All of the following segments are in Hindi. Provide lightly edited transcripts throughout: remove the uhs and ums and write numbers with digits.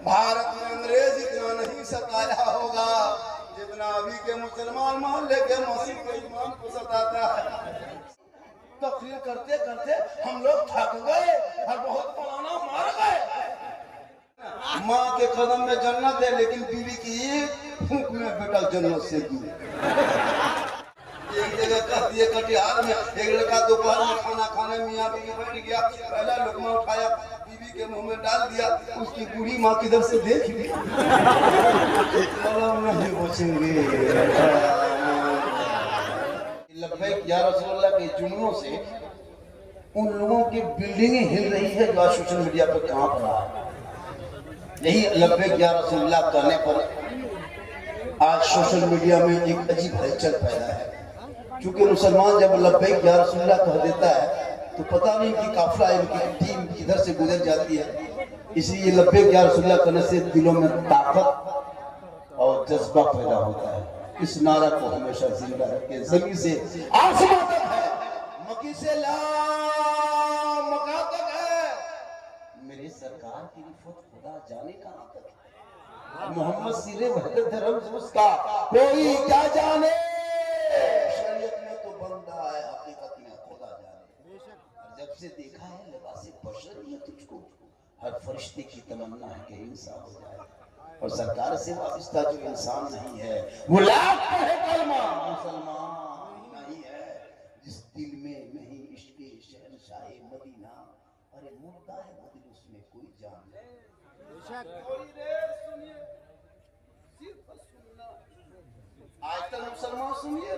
भारत में अंग्रेज इतना नहीं सताया होगा जितना अभी के मुसलमान मोहल्ले के मस्जिद के इमाम को सताता है। तकरीर करते करते हम लोग थक गए और बहुत पुराना मार गए। माँ के कदम में जन्नत है, लेकिन बीवी की फूंक में बेटा जन्नत से दूर। एक जगह कहती है कटिहार में एक लड़का दोपहर में खाना खाने मियाँ बीवी बैठ गया, पहला लुकमा उठाया बीवी के मुंह में डाल दिया, उसकी बूढ़ी माँ किधर से देख ली। नहीं बचेंगे। लब्बैक या रसूलुल्लाह के जुमलों से उन लोगों की बिल्डिंगें हिल रही है जो आज सोशल मीडिया पर कांप रहा है। यही लब्बैक या रसूलुल्लाह कहने पर आज सोशल मीडिया में एक अजीब हलचल पैदा है। क्योंकि मुसलमान जब लब्बैक या रसूलुल्लाह कह देता है तो पता नहीं कि काफिला इनकी टीम किधर से गुजर जाती है। इसलिए लब्बैक या रसूलुल्लाह कहने से दिलों में ताकत और जज्बा पैदा होता है। इस नारा को हमेशा जिंदा रखें। जमीन से आसमान तक है, मक्की से ला मक्का तक है, मेरे सरकार की रिफत खुदा जाने कहां तक है। मोहम्मद सिरे वहदत धर्म उसका कोई क्या जाने, शरीयत में तो बंदा है, हकीकत में खुदा जाने। और जब से देखा है लिबासे बशरियत तुझको, हर फरिश्ते की तमन्ना है कि इंसान हो जाए। और सरकार से वाबस्ता जो इंसान नहीं है वो लाख है कलमा मुसलमान नहीं है, जिस दिल में नहीं इश्क़ शहंशाह मदीना, अरे मुर्दा है वो दिल उसमें कोई जान नहीं। थोड़ी देर सुनिए, सिर्फ सुनना, आज तक मुसलमान सुनिए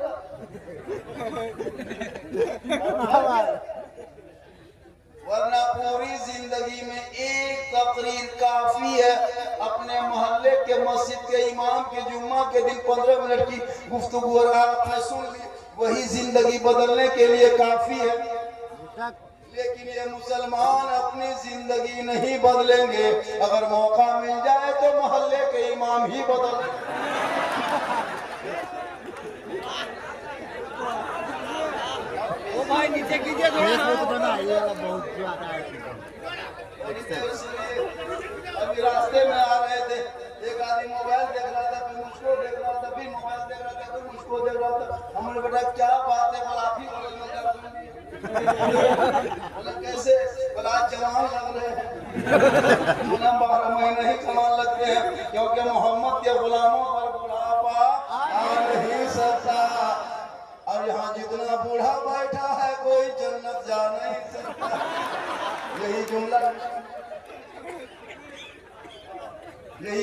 वरना पूरी जिंदगी में एक तकरीर काफी है। अपने मोहल्ले के मस्जिद के इमाम के जुम्मा के दिन 15 मिनट की गुफ्तगू और आपने सुन ली, वही जिंदगी बदलने के लिए काफी है। लेकिन ये मुसलमान अपनी जिंदगी नहीं बदलेंगे। अगर मौका मिल जाए तो मोहल्ले के इमाम ही बदल। भाई नीचे कीजिए अभी रास्ते में आ रहे थे, एक आदमी मोबाइल देख रहा था, फिर मुझको देख रहा था, फिर मोबाइल देख रहा था, फिर मुझको देख रहा था। हमने बेटा क्या बात है, बोला आप ही बोला कैसे, बोला जवान लग रहे हैं। 12 महीने ही जवान लगते हैं, क्योंकि मोहम्मद के गुलामों पर बुढ़ापा आ नहीं सकता। और यहाँ जितना बूढ़ा बैठा है कोई जन्नत जा नहीं सकता। यही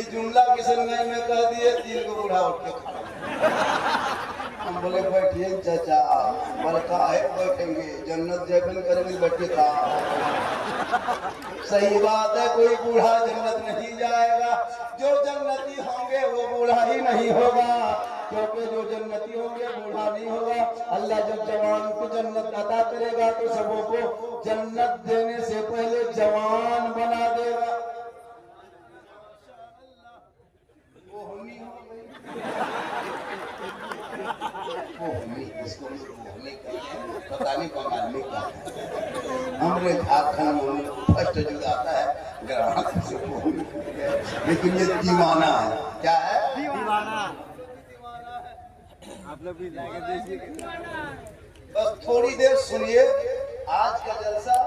जुमला किशनगंज में कह दिए, 3 को बूढ़ा उठ के खड़ा। हम बोले बैठिए चाचा, बोले काहे बैठेंगे, जन्नत जैबन करेंगे बैठे का। सही बात है, कोई बूढ़ा जन्नत नहीं जाएगा। जो जन्नती होंगे वो बूढ़ा ही नहीं होगा, क्योंकि जो जन्नती होंगे बूढ़ा नहीं होगा। अल्लाह जब जवान को जन्नत अता करेगा तो सबों को जन्नत देने से पहले जवान बना देगा। इसको पता नहीं बंगाल में क्या है, हमरे झारखंड में फर्स्ट जुदाता है ग्राहक से, लेकिन ये दीवाना है। क्या है? दीवाना। आप लोग भी लाके देखिए। बस थोड़ी देर सुनिए आज का जलसा।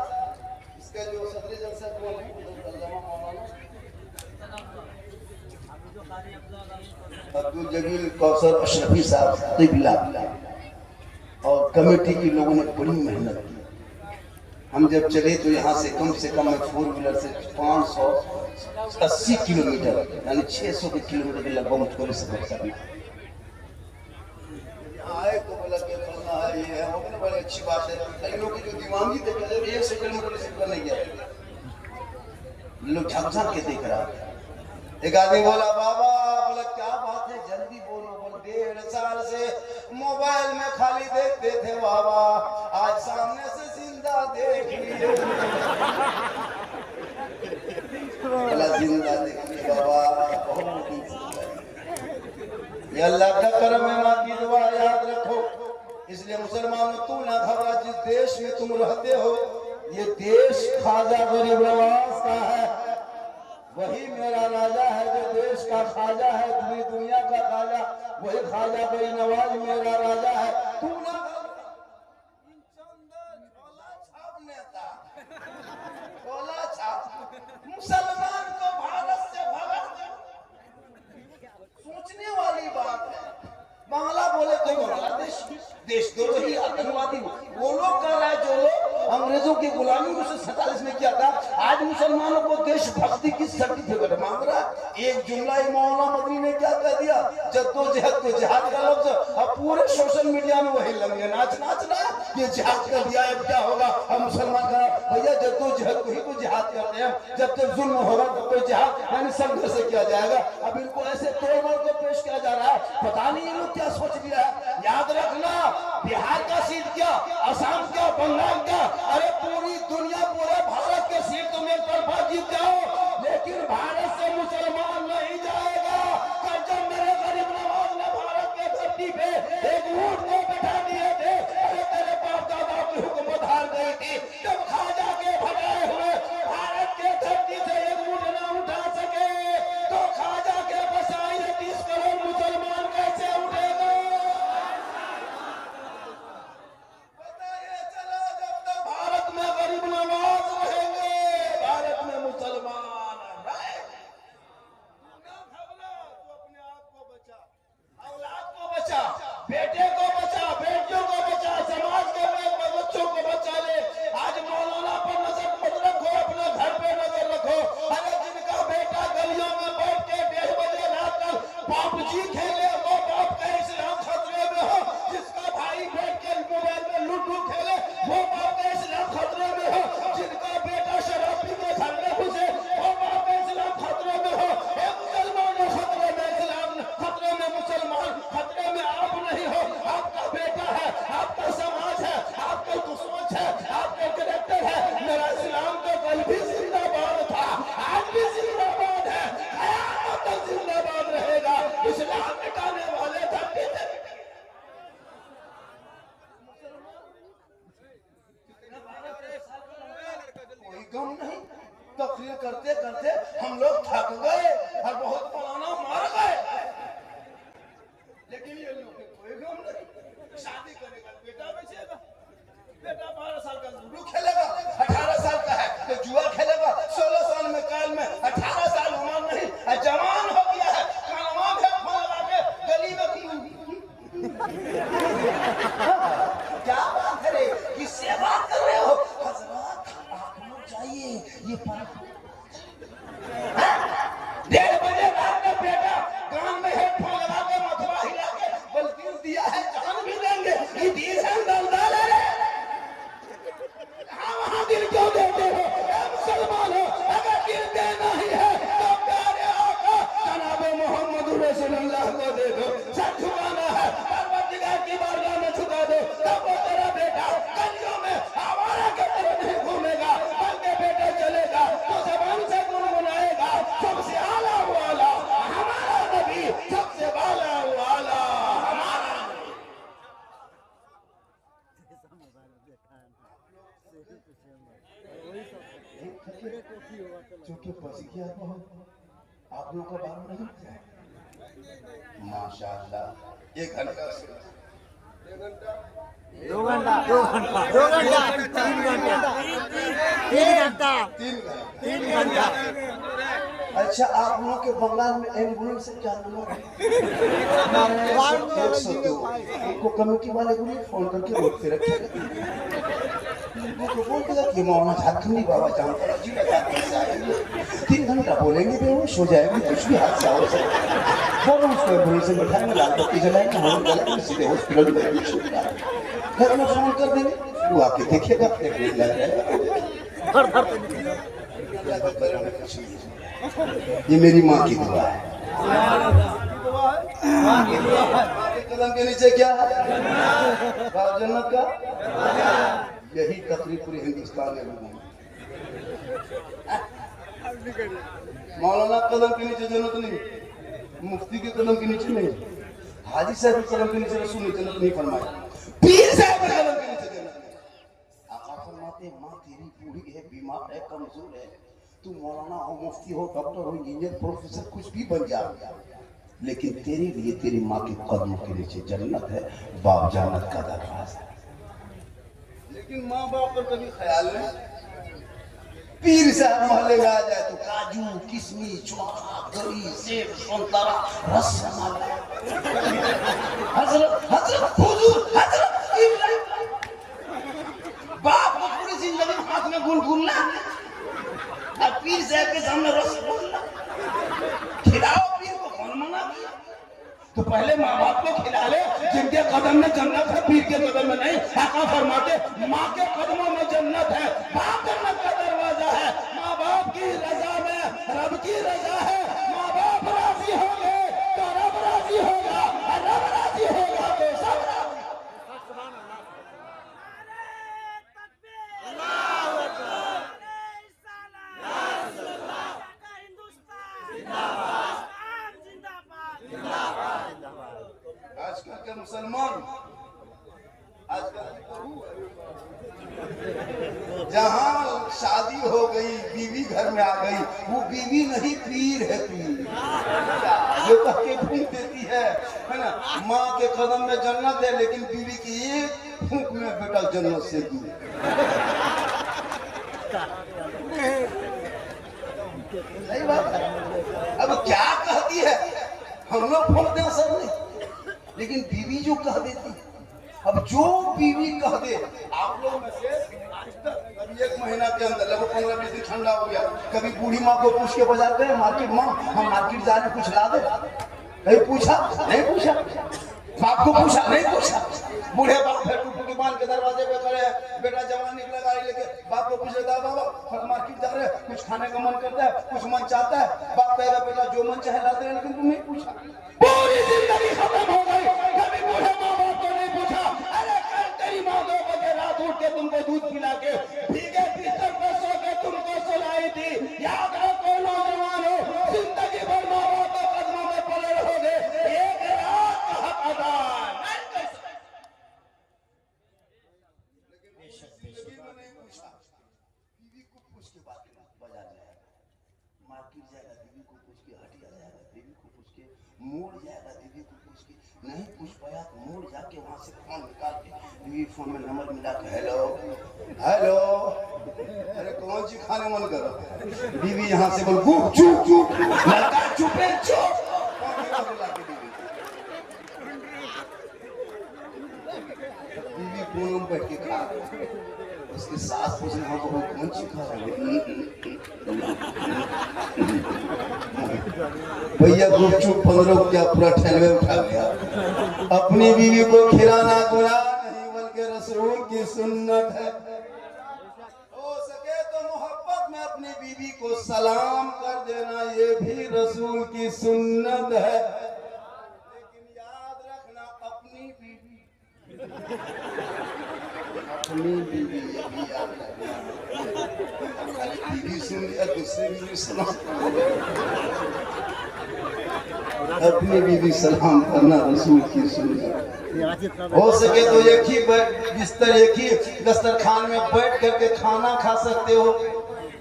इसका जो सदरी जलसा कौन है? अब्दुल जलील कौसर अशरफी साहब तिबला और कमेटी के लोगों ने बड़ी मेहनत की। हम जब चले तो यहाँ से कम 4 व्हीलर से 580 किलोमीटर यानी 600 किलोमीटर के लगभग मुझको सफर करना आए। तो बोला कि करना है, ये है, वो बड़ी अच्छी बात है। कई लोग की जो दिमागी थे 100 किलोमीटर से करने गया, लोग झक झक के देख रहा था। एक आदमी बोला बाबा, बोला क्या बात है, जल्दी बोलो। बोल 1.5 साल से मोबाइल में खाली देखते थे बाबा, आज सामने से जिंदा देख लिए। बोला जिंदा देख लिए बाबा, बहुत ये अल्लाह का करम है। माँ की दुआ याद रखो। इसलिए मुसलमानों तू ना घबरा, जिस देश में तुम रहते हो ये देश ख्वाजा गरीब नवाज का है, वही मेरा मेरा राजा है, जो देश का खाजा है, पूरी दुनिया का खाजा, वही खाजा बड़ी नवाज मेरा राजा है। तू ना मुसलमान को भारत से भगा दे, सोचने वाली बात है। बांग्ला बोले तो बांग्लादेश देश दो ही आतंकवादी वो लोग कर रहा है जो लोग अंग्रेजों की गुलामी में 1947 में किया था। आज मुसलमानों को देशभक्ति की सर्टिफिकेट मांग रहा है। एक जुमला ही मौलाना मदनी ने क्या कह दिया, जद्दोजहद तो जिहाद का लफ्ज, अब पूरे सोशल मीडिया में वही लगे नाच रहा है, ये जिहाद कर दिया है, क्या होगा हम मुसलमान का भैया जद्दोजहद को ही तो जिहाद करते हैं। जब तक जुल्म होगा तब तो जिहाद यानी संघर्ष से किया जाएगा। अब इनको ऐसे तोड़ को पेश किया जा रहा है, पता नहीं ये लोग क्या सोच लिया है। याद रखना, बिहार का सीट क्या, असम क्या, बंगाल क्या, अरे पूरी दुनिया पूरे भारत के सीट तुम एक तरफा जीत जाओ, लेकिन भारत से मुसलमान नहीं जाएगा। कल जब मेरे गरीब नवाज ने भारत के धरती पे एक ऊंट को बैठा दिए थे, अरे तेरे बाप दादा की हुकूमत हार गई थी, जब खाजा के भगाए हुए भारत के धरती से एक ऊंट न उठा सके तो खाजा के बसाए 30 करोड़ मुसलमान कैसे उठेगा। बताइए चलो, जब तक भारत में गरीब नवाज रहेंगे, भारत में मुसलमान रहे। ना घबरा, तू अपने आप को बचा, औलाद को बचा, बेटे को बचा, बेटियों को बचा, समाज के बच्चों को बचा ले। आज मौलाना पर नजर मत रखो, अपने घर पे नजर रखो। अरे जिनका बेटा गलियों में बैठ के 1:30 बजे रात तक PUBG खेले, वो बाप का इस्लाम खतरे में हो। जिसका भाई बैठ के मोबाइल में लूडो खेले, वो बाप का इस्लाम खतरे में हो। जिनका बेटा शराब पी के घर में घुसे, वो बाप का इस्लाम खतरे में हो। ए मुसलमानों, खतरे में इस्लाम, खतरे में मुसलमान, खतरे में आप नहीं हो। आपका बेटा है, आपका समाज है, आपका सोच है, आपका कैरेक्टर है। मेरा इस्लाम तो कल भी जिंदाबाद था, आज भी जिंदाबाद है, क़यामत तक जिंदाबाद रहेगा। इस्लाम मिटाने वाले धरती पे कोई गम नहीं। तकरीर करते करते हम लोग थक गए और बहुत मौलाना मर गए, लेकिन ये लोग कोई गम नहीं। शादी करेगा, बेटा बचेगा, बेटा 12 साल का लूडो खेलेगा, 18 साल का है तो जुआ खेलेगा, 16 साल में काल में 18 साल उम्र नहीं, जवान हो गया है, कानवा में फोन लगा के गली में क्या बात है रे, किससे बात कर रहे हो? हजरत आप लोग जाइए, ये 1:30 बजे रात में बेटा कान में हेडफोन लगा के मथुरा हिला के बल्कि दिया है, जान भी देंगे, ये दिल है दलदल है। वहां दिल क्यों देते हो? मुसलमान हो, अगर दिल देना ही है तो प्यारे आका जनाब मोहम्मद रसूलुल्लाह को दे दो। सर झुकाना है, परवरदिगार की बारगाह में झुका दो, तब वो तेरा बेटा गलियों में आवारा की तरह नहीं घूमेगा, बल्कि बेटा चलेगा तो जबान से गुनगुनाएगा, सबसे आला वाला हमारा नबी, सबसे वाला वाला हमारा नबी। चूंकि फंस गया हो, आप लोगों का बात नहीं है। माशाअल्लाह, 1 घंटा से 1 घंटा 2 घंटा 2 घंटा 2 घंटा 3 घंटा 3 घंटा 3 घंटा। अच्छा, आप लोगों के बंगाल में एम्बुलेंस से क्या नंबर है? 102। उनको कमेटी वाले को फोन करके रोक के रखेगा, उनको बोल देगा कि मौलाना झारखंडी बाबा जामतरा जी बता 3 घंटा बोलेंगे, बेहोश हो जाएंगे, कुछ भी हादसा हो सकता है। फौरन उसको एम्बुलेंस में बैठाएंगे, लाल बत्ती जलाएंगे, हम जलाएंगे, सीधे हॉस्पिटल में एडमिशन कराएंगे। घर में फोन कर देंगे, वो आके देखेगा, ये मेरी माँ की दुआ है। माँ के कदम के नीचे क्या है? जन्नत का। यही तकरीर पूरे हिंदुस्तान में लोगों में। मौलाना कदम के नीचे जन्नत नहीं, मुफ्ती के कदम के नीचे नहीं, हाजी साहब के कदम के नीचे रसूल ने जन्नत नहीं फरमाई, पीर साहब के कदम के नीचे जन्नत नहीं। आका फरमाते माँ तेरी बूढ़ी है, बीमार है, कमजोर है, तू मौलाना हो, मुफ्ती हो, डॉक्टर हो, इंजीनियर, प्रोफेसर, कुछ भी बन जा, लेकिन तेरे लिए तेरी माँ के कदमों के नीचे जन्नत है, बाप जन्नत का दरवाजा है। लेकिन माँ बाप पर कभी ख्याल नहीं। पीर साहब मोहल्ले में आ जाए तो काजू, किशमिश, चुरा, गरी, सेब, संतरा, रसमलाई, हजरत हजरत हुजूर हजरत बाप को पूरी जिंदगी हाथ में गुनगुना, अब पीर साहब के सामने रसगुल्ला खिलाओ, पीर को कौन मना किया? तो पहले माँ बाप को खिला ले, जिनके कदम में जन्नत है, पीर के कदम में नहीं। आका फरमाते माँ के कदमों में जन्नत है, बाप जन्नत का दरवाजा है। माँ बाप की रजा में रब की रजा है। माँ बाप राजी होंगे तो रब राजी होगा, और रब राजी होगा तो सब राजी। आजकल के मुसलमान, आजकल जहां शादी हो गई, बीवी घर में आ गई, वो बीवी नहीं पीर है, पीर जो कह के फूंक देती है ना। माँ के कदम में जन्नत है, लेकिन बीवी की एक फूंक में बेटा जन्नत से दूर। सही बात है। अब क्या कहती है, हम लोग फूंकते हैं सब नहीं, लेकिन बीवी जो कह देती। अब जो बीवी कह दे, आप लोग में से अभी 1 महीना के अंदर लगभग 15-20 दिन ठंडा हो गया, कभी बूढ़ी माँ को पूछ के बाजार गए मार्केट, माँ हम मार्केट जा रहे, कुछ ला दे? कहीं पूछा? नहीं पूछा। बाप को पूछा? नहीं पूछा। बूढ़े बाप फिर टूटू दुकान के दरवाजे पे खड़े हैं, बेटा जवान निकला गाड़ी लेके, बाप को पूछ लेता, बाबा हम मार्केट जा रहे हैं, कुछ खाने का मन करता है, कुछ मन चाहता है? बाप कहेगा बेटा जो मन चाहे ला दे, लेकिन तुम नहीं पूछा। पूरी जिंदगी खत्म हो गई, कभी बूढ़े माँ बाप को नहीं पूछा। अरे कल तेरी माँ 2 बजे रात उठ के तुमको दूध पिला के भीगे बिस्तर पर सो के तुमको सुलाई थी। याद रखो नौजवान हो, जिंदगी भर माँ बाप के कदमों में पड़े रहोगे, एक रात का हक अदा नहीं कर सकते। नहीं पूछा, बीवी को पूछ के बाजार जाएगा, मार्केट जाएगा, बीवी को पूछ के हटिया जाएगा, बीवी को पूछ के मोड़ जाएगा, बीवी को पूछ के नहीं पूछ पाया तो मोड़ जाके वहां से फोन निकाल के बीवी फोन में नंबर मिला के हेलो हेलो, अरे कौन सी खाने मन करो? बीवी यहाँ से बोल चुप चुप चुप, लड़का चुपे चुप, बीवी फोन में बैठ के खा, उसके सास पूछने हम को कौन सी खा रहे? भैया गुपचुप 15 क्या पूरा ठेलवे उठा गया। अपनी बीवी को खिलाना गुनाह नहीं, बल्कि रसूल की सुन्नत है। हो सके तो मोहब्बत में अपनी बीवी को सलाम कर देना, ये भी रसूल की सुन्नत है। लेकिन याद रखना, अपनी बीवी ये भी याद रखना। खाली बीवी सुन लिया, दूसरे बीवी सुना, अपनी बीवी सलाम करना रसूल की सुन्नत। हो सके तो एक ही बिस्तर, एक ही दस्तरखान में बैठ करके खाना खा सकते हो,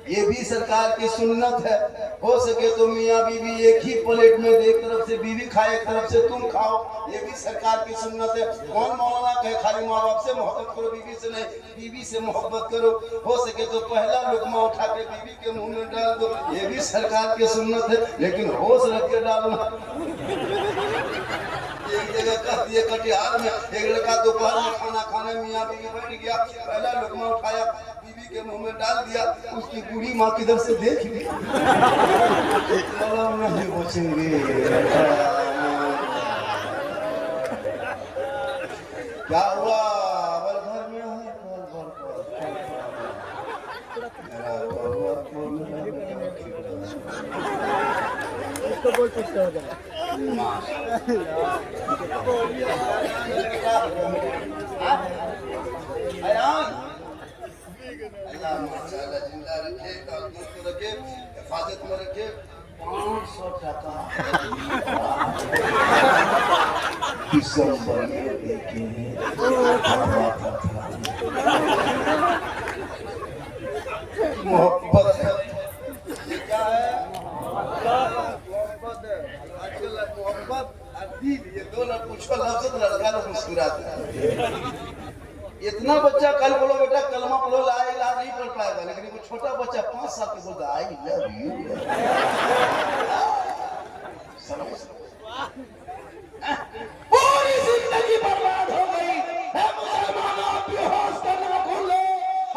ये भी सरकार की सुन्नत है। हो सके तो मियाँ बीवी एक ही प्लेट में, एक तरफ से बीवी खाए, एक तरफ से तुम खाओ, ये भी सरकार की सुन्नत है। कौन मौलाना कहे खाली माँ बाप से मोहब्बत करो, बीवी से नहीं, बीवी से मोहब्बत करो। हो सके तो पहला लुकमा उठा के बीवी के मुंह में डाल दो, ये भी सरकार की सुन्नत है, लेकिन होश रख के डालना। एक जगह कह दिए कटिहार में, एक लड़का दोपहर में खाना खाने मियाँ बीवी बैठ गया, पहला लुकमा उठाया, बीवी के मुंह में डाल दिया, उसकी बूढ़ी माँ किधर से देख ली, नहीं बचेंगे। क्या हुआ? घर में है, अल्लाह जिंदा रखे, तंदुरुस्त रखे, हिफाजत में रखे। 500 टका दिसंबर में देखे मोहब्बत है, ये दो लड़कों को लफ्ज़ तो लड़का लोग मुस्कुराता है। इतना बच्चा कल बोलो बेटा कलमा पढ़ो ला इलाज नहीं पढ़ पाएगा, लेकिन वो छोटा बच्चा 5 साल के बोलता आई लव यू। पूरी जिंदगी बर्बाद हो गई है मुसलमानों, आप भी होश करना भूल लो।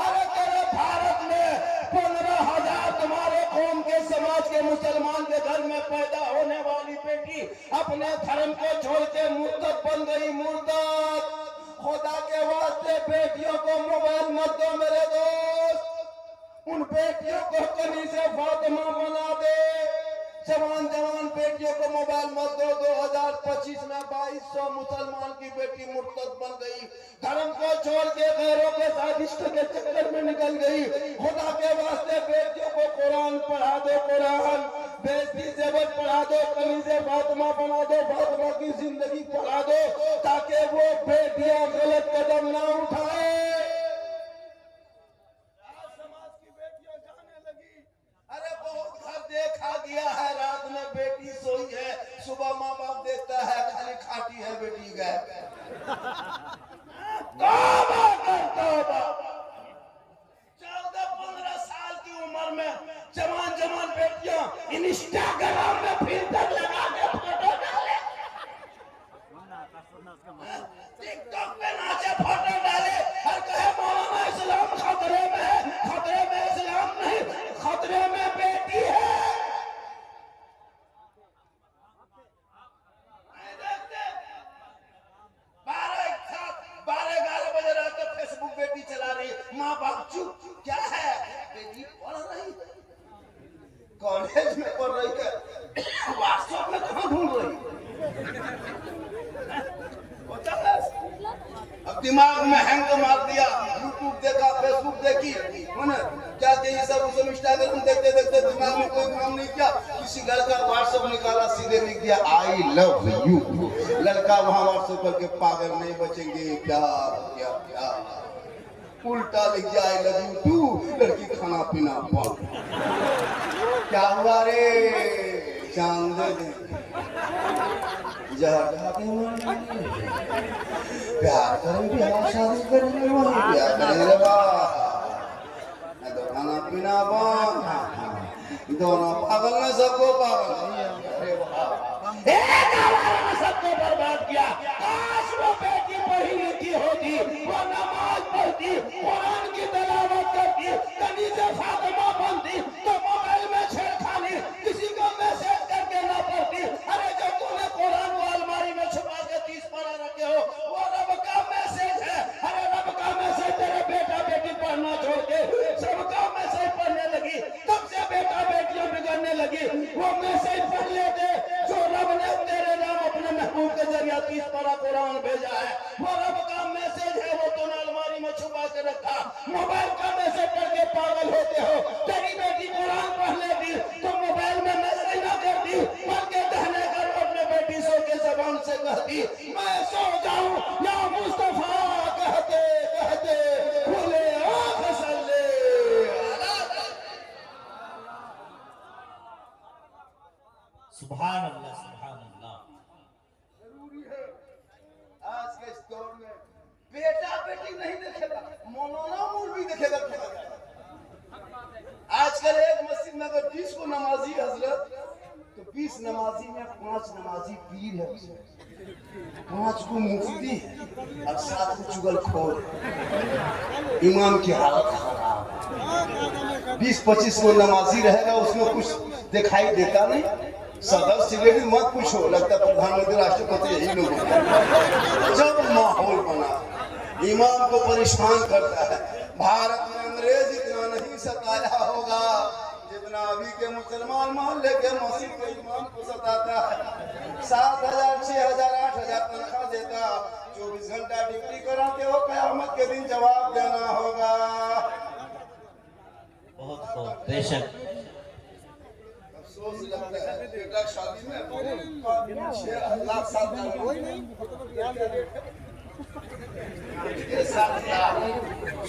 अरे तेरे भारत में 15,000 तुम्हारे कौम के समाज के मुसलमान के घर में पैदा होने वाली बेटी अपने धर्म को छोड़ के मुर्तद बन गई। मुर्तद, खुदा के वास्ते बेटियों को मोबाइल मत दो मेरे दोस्त। उन बेटियों को कनीज़े फातिमा बना दे। जवान जवान बेटियों को मोबाइल मत दो। 2025 में 2200 मुसलमान की बेटी मुर्तद बन गई, धर्म को छोड़ के गैरों के साथ इश्क के चक्कर में निकल गई। खुदा के वास्ते बेटियों को कुरान पढ़ा दो, कुरान बेइज्जती ज़ेवर पढ़ा दो, कनीज़े फातिमा बना दो, फातिमा की जिंदगी पढ़ा दो, ताकि वो बेटियां गलत कदम ना उठाए। अरे बहुत घर देखा गया है, रात में बेटी सोई है, सुबह माँ बाप देखता है खाली खाटी है बेटी गए। तौबा कर तौबा। 14-15 साल की उम्र में जवान जवान बेटियां इंस्टाग्राम में फिल्टर लगा के फोटो डाले, टिकटॉक पे नाचे फोटो डाले और कहे मौलाना इस्लाम खतरे में है। खतरे में इस्लाम नहीं, खतरे में बेटी है। 12-11 बजे रात तक फेसबुक बेटी चला रही, माँ बाप चुप। क्या है? बेटी पढ़ रही है, कॉलेज में पढ़ रही है, व्हाट्सएप में कहाँ ढूंढ रही है? अब दिमाग में हैंग मार दिया, यूट्यूब देखा, फेसबुक देखी, मैंने क्या चाहिए सब इंस्टाग्राम देखते देखते दिमाग में कोई काम नहीं किया। किसी लड़का व्हाट्सएप निकाला, सीधे लिख दिया आई लव यू। लड़का वहां व्हाट्सएप करके पागल नहीं बचेंगे, प्यार क्या प्यार, उल्टा लिख दिया आई लव यू टू, लड़की खाना पीना बंद। क्या हुआ रे चांद प्यार करेंगे, शादी करेंगे, वही प्यार करेंगे। तो खाना पीना बंद, दोनों पागल ने सबको पागल। सबको बर्बाद किया। काश वो बेटी पढ़ी लिखी होती, वो नमाज पढ़ती, कुरान की तिलावत करती, कनीज़े फातिमा बनती, तो मोबाइल में छेड़खानी किसी को मैसेज करके ना पढ़ती। अरे जो तूने कुरान को अलमारी में छुपा के 30 पारा रखे हो, वो रब का मैसेज है। अरे रब का मैसेज तेरे बेटा बेटी पढ़ना छोड़ के सबका मैसेज पढ़ने लगी, तब से बेटा बेटियां बिगड़ने लगी। वो मैसेज पढ़ लेते जो रब ने तेरे नाम अपने महबूब के जरिए 30 पारा कुरान भेजा है। वो रब का मैसेज है, वो तूने अलमारी में छुपा के रखा। मोबाइल का मैसेज पढ़ के पागल होते हो। तेरी बेटी कुरान पढ़ लेती तो मोबाइल में मैसेज ना करती, बल्कि दहने कर अपने बेटी सो के जबान से कहती मैं सो जाऊं या मुस्तफा कहते कहते खुले आंख सल्ले अला। सुभान अल्लाह, सुभान अल्लाह। जरूरी है आज के इस दौर में बेटा बेटी नहीं देखेगा, मौलाना मौलवी देखेगा। आजकल एक मस्जिद में अगर 20 को नमाजी हजरत, तो 20 नमाजी में 5 नमाजी पीर है, 5 को मुफ्ती है और 7 को चुगलखोर। इमाम की हालत खराब। 20-25 को नमाजी रहेगा, उसमें कुछ दिखाई देता नहीं। सदस्य सिगरेट मत पूछो, लगता प्रधानमंत्री राष्ट्रपति यही लोग हैं। जब माहौल बना इमाम को परेशान करता है। भारत में अंग्रेज इतना नहीं सताया होगा जितना अभी के मुसलमान मोहल्ले के मस्जिद के इमाम को सताता है। 7,000, 6,000, 8,000 तनख्वाह देता, 24 घंटा ड्यूटी कराते हो, कयामत के दिन जवाब देना होगा। बहुत बहुत बेशक। अफसोस लगता है बेटा शादी में 6 लाख साल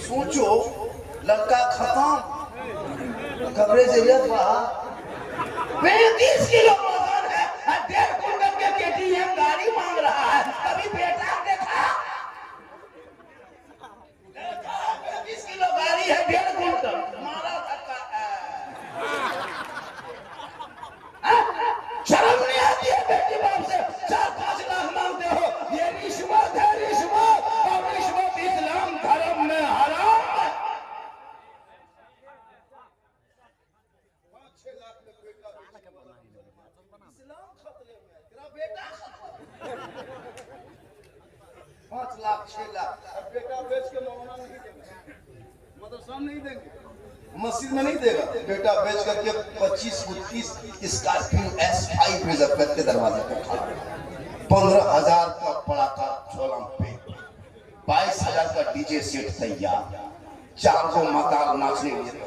सोचो, लड़का खत्म, कवरेज एरिया हुआ 35 किलो वजन है, 1.5 कुंटल के केटीएम का 5 लाख 6 लाख। अब बेटा बेच के मौलाना नहीं देंगे, मदरसा नहीं देंगे, मस्जिद में नहीं देगा। बेटा बेच करके 25-30 स्कॉर्पियो S5 रिजर्व करके दरवाजे पर खड़ा, 15,000 का पड़ाका झोला पे, 22,000 का डीजे सेट तैयार, 4 गो मकान नाचने के लिए,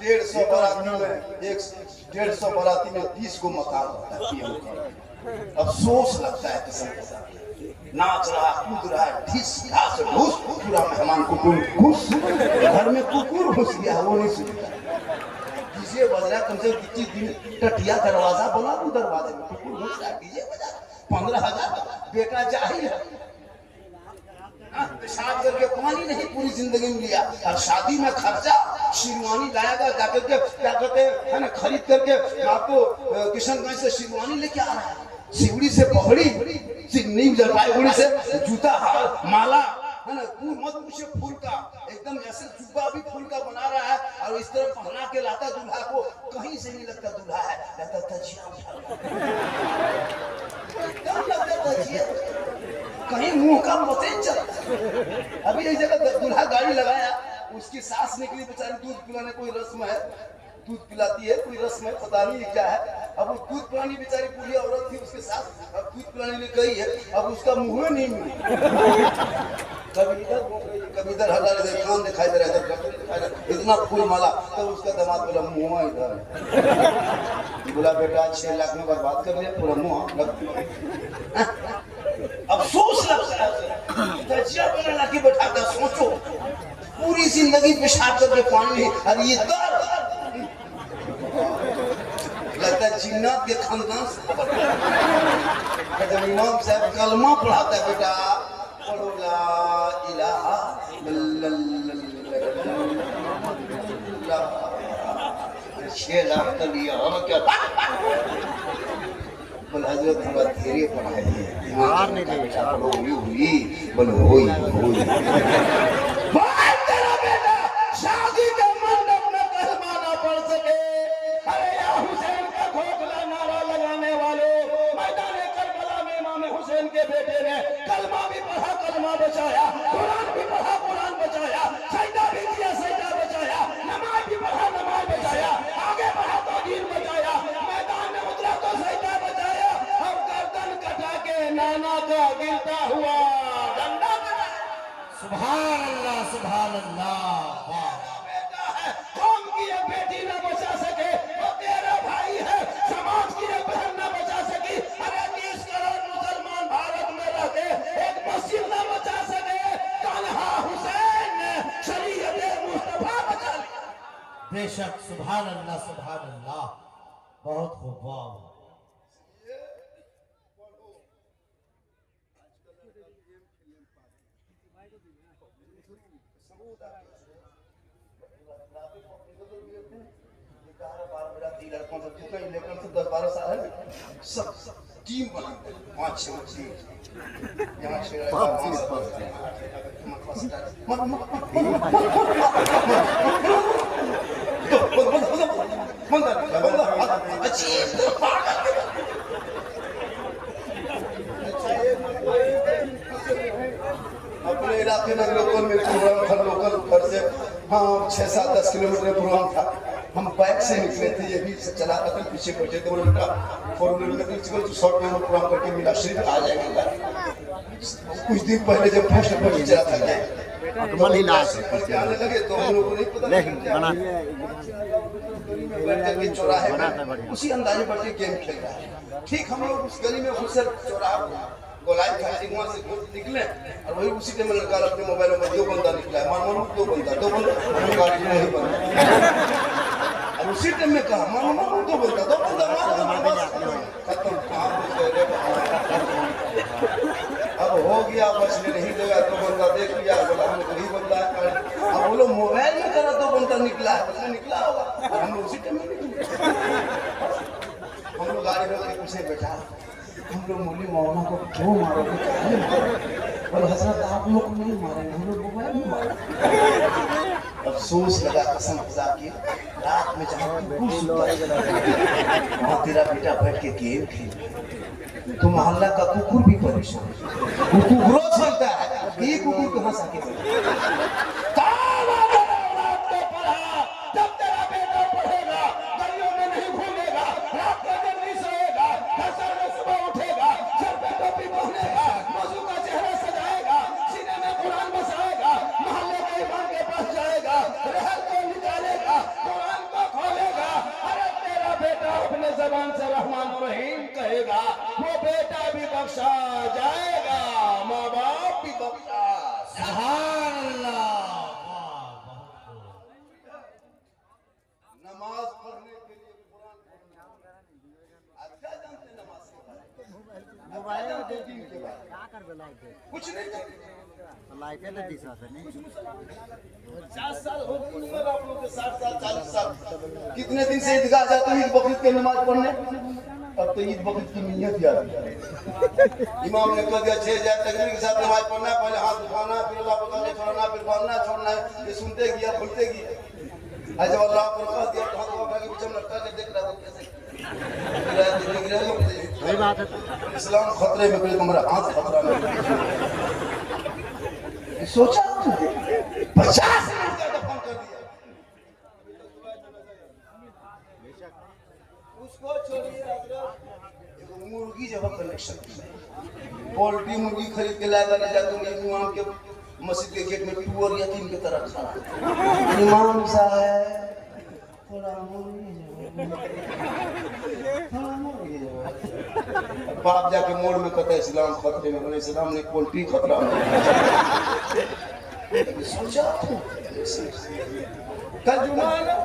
150 बाराती में 150 बाराती में 20 गो मकान होता है। अफसोस लगता है किस्म के साथ, नाच रहा कूद रहा है, ढिस ढास ढूस, पूरा मेहमान कुकुर घुस, घर में कुकुर घुस गया, वो नहीं सुनता। डीजे बज रहा है, कम से कम 25 दिन टटिया दरवाजा बना दो, दरवाजे में कुकुर घुस रहा है, डीजे बजा, 15,000 बेटा चाहिए। पेशाब करके पानी नहीं पूरी जिंदगी में लिया, और शादी में खर्चा, शेरवानी लाएगा जाकर के, क्या कहते हैं ना, खरीद करके आपको किशनगंज से शेरवानी लेके आ रहा है, सिवड़ी से पगड़ी, न्यू जलपाईगुड़ी से जूता हार माला, है ना, मत पूछे फूल का, एकदम ऐसे जुब्बा भी फूल का बना रहा है, और इस तरह पहना के लाता दूल्हा को, कहीं से नहीं लगता दूल्हा है, लगता तजिया, कहीं मुंह का पते चलता। अभी एक जगह दूल्हा गाड़ी लगाया, उसकी सास निकली बेचारी, दूध पिलाने, कोई रस्म है, दूध पिलाती है, कोई रस्म है, पता नहीं क्या है। अब वो दूध पिलानी बेचारी बूढ़ी औरत थी, उसके साथ अब दूध पिलाने लिए गई है, अब उसका मुंह नहीं मिली, कभी इधर हल्ला, इधर कान दिखाई दे रहा है, इधर गर्दन दिखाई दे रहा है, इतना फूल माला। तो उसका दामाद बोला मुंह इधर है, बोला बेटा 6 लाख में बर्बाद कर दिया पूरा मुंह। अफसोस लगता है, तजिया बना के बैठा था, सोचो पूरी जिंदगी पेशाब करके पानी नहीं, और ये दर्द लगता है जिन्नात के खानदान से। जब इमाम साहब कलमा पढ़ाता है, बेटा पढ़ो ला इलाहा इल्लल्लाह, 6 लाख का लिया और क्या बोल, हजरत थोड़ा धीरे पढ़ाइए, हुई बोलो होई तेरा बेटा शादी के मंडप में कलमा ना पढ़ सके। अरे या हुसैन का खोखला नारा लगाने वालों, मैदान करबला में इमाम हुसैन के बेटे ने कलमा भी पढ़ा, कलमा बचाया, कुरान भी पढ़ा, कुरान बचाया, सजदा भी किया, सजदा बचाया, नमाज भी पढ़ा, नमाज बचाया, आगे बढ़ा तो दीन बचाया, मैदान में उतरा तो सजदा बचाया, और गर्दन कटा के नाना का गिरता हुआ डंडा बजाया। सुभान अल्लाह, सुभान अल्लाह। बेटा है, कौम की एक बेटी न बचा सके वो तेरा भाई है, समाज की एक बहन न बचा सकी, अरे 30 करोड़ मुसलमान भारत में रहते एक मस्जिद न बचा सके, तन्हा हुसैन ने शरीयत मुस्तफा बचा ली। बेशक, सुभान अल्लाह, सुभान अल्लाह, बहुत खूब, वाह। लड़कों से 10-12 साल है, सब टीम बना 5-6 टीम, यहाँ 6 अपने इलाके में लोकल में प्रोग्राम था, लोकल घर से हाँ 6-7-10 किलोमीटर प्रोग्राम था, हम बाइक से निकले थे, ये भी चला रहा था, पीछे बैठे थे, बोले बेटा 4 व्हीलर में शॉर्ट में प्रोग्राम करके मिला शरीफ आ जाएगा। कुछ दिन पहले जब फर्स्ट पर चला था आने लगे तो हम लोगों को नहीं पता चौराहे में उसी अंदाजे बढ़ के गेम खेल रहा है। ठीक हम लोग उस गली में घुसे, चौराहा गोलाई था, वहाँ से निकले और वही उसी टाइम लड़का अपने मोबाइल में 2 बंदा निकला है, मान 2 बंदा गाड़ी में वही बंदा, और उसी टाइम में कहा मान 2 बंदा खत्म। अब हो गया, बचने नहीं देगा, 2 बंदा देख लिया, बोला हम लोग वही बंदा है। अब वो लोग मोबाइल में करा 2 बंदा निकला है, बंदा निकला होगा, और हम लोग उसी टाइम में निकले। हम लोग गाड़ी रोक के पीछे बैठा, हम लोग मौली मौलाना को क्यों मारोगे? और हजरत आप लोग को नहीं मारेंगे, हम लोग मोबाइल में मारेंगे। अफसोस लगा कसम खुदा की, रात में जहाँ वहाँ तेरा बेटा बैठ के गेम खेल, तो मोहल्ला का कुकुर भी परेशान, कुकुर चलता है, ये कुकुर कहाँ से आके जब तेरा बेटा पढ़ेगा, गलियों में नहीं घूमेगा, रात को जल्दी सोएगा, फजर में सुबह उठेगा, सर पे टोपी पहनेगा, मौजू का चेहरा सजाएगा, सीने में कुरान बसाएगा, मोहल्ले के इमाम के पास जाएगा, रहल को निकालेगा, कुरान को खोलेगा। अरे तेरा बेटा अपने जबान से रहमान रहीम कहेगा, वो बेटा भी बख्शा जाएगा, माँ बाप भी बख्शा। सुभान अल्लाह। नमाज पढ़ने के लिए कुरान पढ़ना अच्छा जानते नमाज के बारे में, मोबाइल में देख दिन के बाद क्या कर लाइक दे कुछ नहीं जानते। लाइक है लदी साथ नहीं 50 साल हो गई उम्र आप लोग के, 60 साल 40 साल। कितने दिन से ईदगाह जाते हो ईद बकरीद के नमाज पढ़ने? अब तो ईद बकरीद की नियत याद है। इमाम ने कह दिया 6 जाए तकबीर के साथ नमाज पढ़ना है, पहले हाथ उठाना, फिर अल्लाह को छोड़ना, फिर बांधना छोड़ना है। ये सुनते गया खुलते गया, आज जब अल्लाह को कह दिया तो हाथ उठा के पीछे लटका के देख रहा था कैसे सही बात है। इस्लाम खतरे में, कोई हमारा हाथ खतरा में। सोचा 50 मिनट का दफन कर दिया। उसको छोड़िए हजरत, मुर्गी जब कनेक्शन पोल्ट्री मुर्गी खरीद के लाया ले जाते इमाम के मस्जिद के गेट में टूर यतीम की तरह खड़ा, इमाम साहब थोड़ा मुर्गी बाप जाके मोड़ में कहता है इस्लाम खतरे में, इस्लाम ने पोल्ट्री खतरा में। सोचा कल जुमा है ना,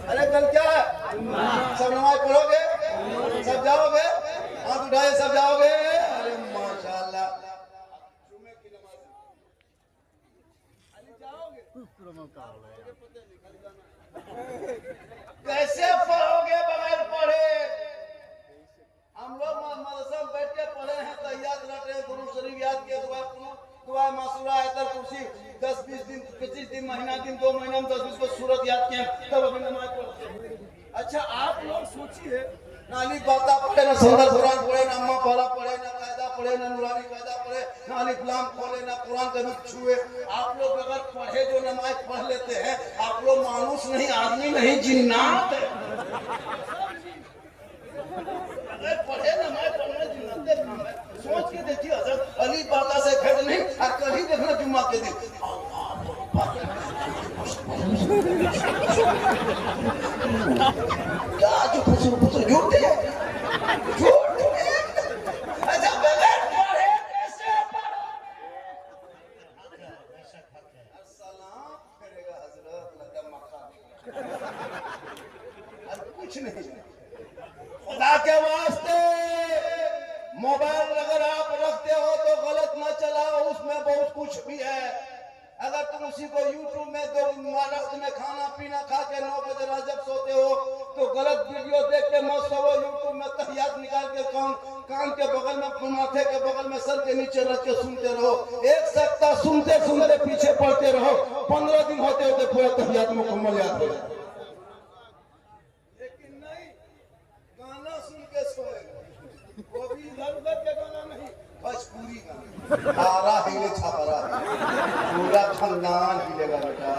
अरे कल क्या है, सब नमाज पढ़ोगे, सब जाओगे, हाथ उठाए सब जाओगे। अरे माशाल्लाह जुमे की नमाज कैसे पढ़ोगे बगैर पढ़े? हम लोग मदरसा में बैठ के पढ़े हैं, तहियात रट रहे, गुरु शरीफ याद किया, दुआ मासूरा आयतल कुर्सी 10-20 दिन 25 दिन महीना दिन 2 महीना में 10-20 को सूरत याद किए, तब अभी नमाज पढ़ते हैं। अच्छा आप लोग सोचिए, ना अलीफ बाता पढ़े, ना सुंदर कुरान पढ़े, ना अम्मा पारा पढ़े, ना कायदा पढ़े, ना नूरानी कायदा पढ़े, ना अलीफ लाम खोले, ना कुरान का रुख छुए। आप लोग अगर पढ़े जो नमाज पढ़ लेते हैं, आप लोग मानुस नहीं, आदमी नहीं, जिन्नात है। अगर पढ़े नमाज पढ़ना जिन्नाते काम है। सोच के देखिए हजरत, अलीफ बाता से भेद नहीं, और कल ही देखना जुम्मा के दिन क्या जो फुसुर झूठे झूठे। अच्छा बगैर पढ़े कैसे सलाम करेगा हजरत, लगा मक्का कुछ नहीं। खुदा के वास्ते मोबाइल अगर आप रखते हो तो गलत न चलाओ, उसमें बहुत कुछ भी है। अगर तुम उसी को YouTube में दो रात में खाना पीना खा के 9 बजे रात जब सोते हो तो गलत वीडियो देख के मत सो। YouTube में तहियात निकाल के कान के बगल में, माथे के बगल में, सर के नीचे रख के सुनते रहो। एक सप्ताह सुनते सुनते पीछे पड़ते रहो, 15 दिन होते होते पूरा तहियात मुकम्मल याद हो जाए। लेकिन नहीं, गाना सुन के सोएगा, वो भी इधर उधर के गाना नहीं, भोजपुरी गाना। आ रहा है छापा रहा है, पूरा खानदान हिलेगा बेटा।